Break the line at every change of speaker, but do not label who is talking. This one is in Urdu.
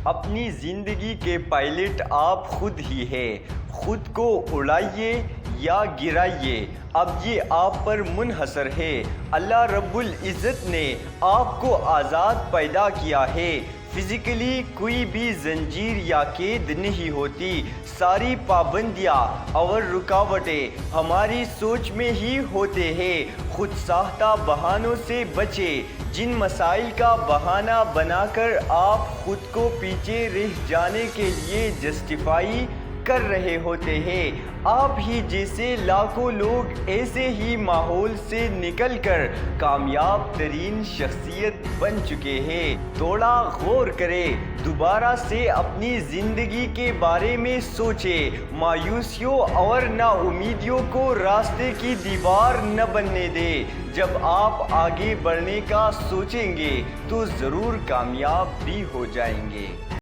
اپنی زندگی کے پائلٹ آپ خود ہی ہیں۔ خود کو اڑائیے یا گرائیے، اب یہ آپ پر منحصر ہے۔ اللہ رب العزت نے آپ کو آزاد پیدا کیا ہے۔ فزیکلی کوئی بھی زنجیر یا قید نہیں ہوتی۔ ساری پابندیاں اور رکاوٹیں ہماری سوچ میں ہی ہوتے ہیں۔ خود ساختہ بہانوں سے بچیں، جن مسائل کا بہانہ بنا کر آپ خود کو پیچھے رہ جانے کے لیے جسٹیفائی کر رہے ہوتے ہیں۔ آپ ہی جیسے لاکھوں لوگ ایسے ہی ماحول سے نکل کر کامیاب ترین شخصیت بن چکے ہیں۔ تھوڑا غور کریں، دوبارہ سے اپنی زندگی کے بارے میں سوچیں۔ مایوسیوں اور نا امیدیوں کو راستے کی دیوار نہ بننے دیں۔ جب آپ آگے بڑھنے کا سوچیں گے تو ضرور کامیاب بھی ہو جائیں گے۔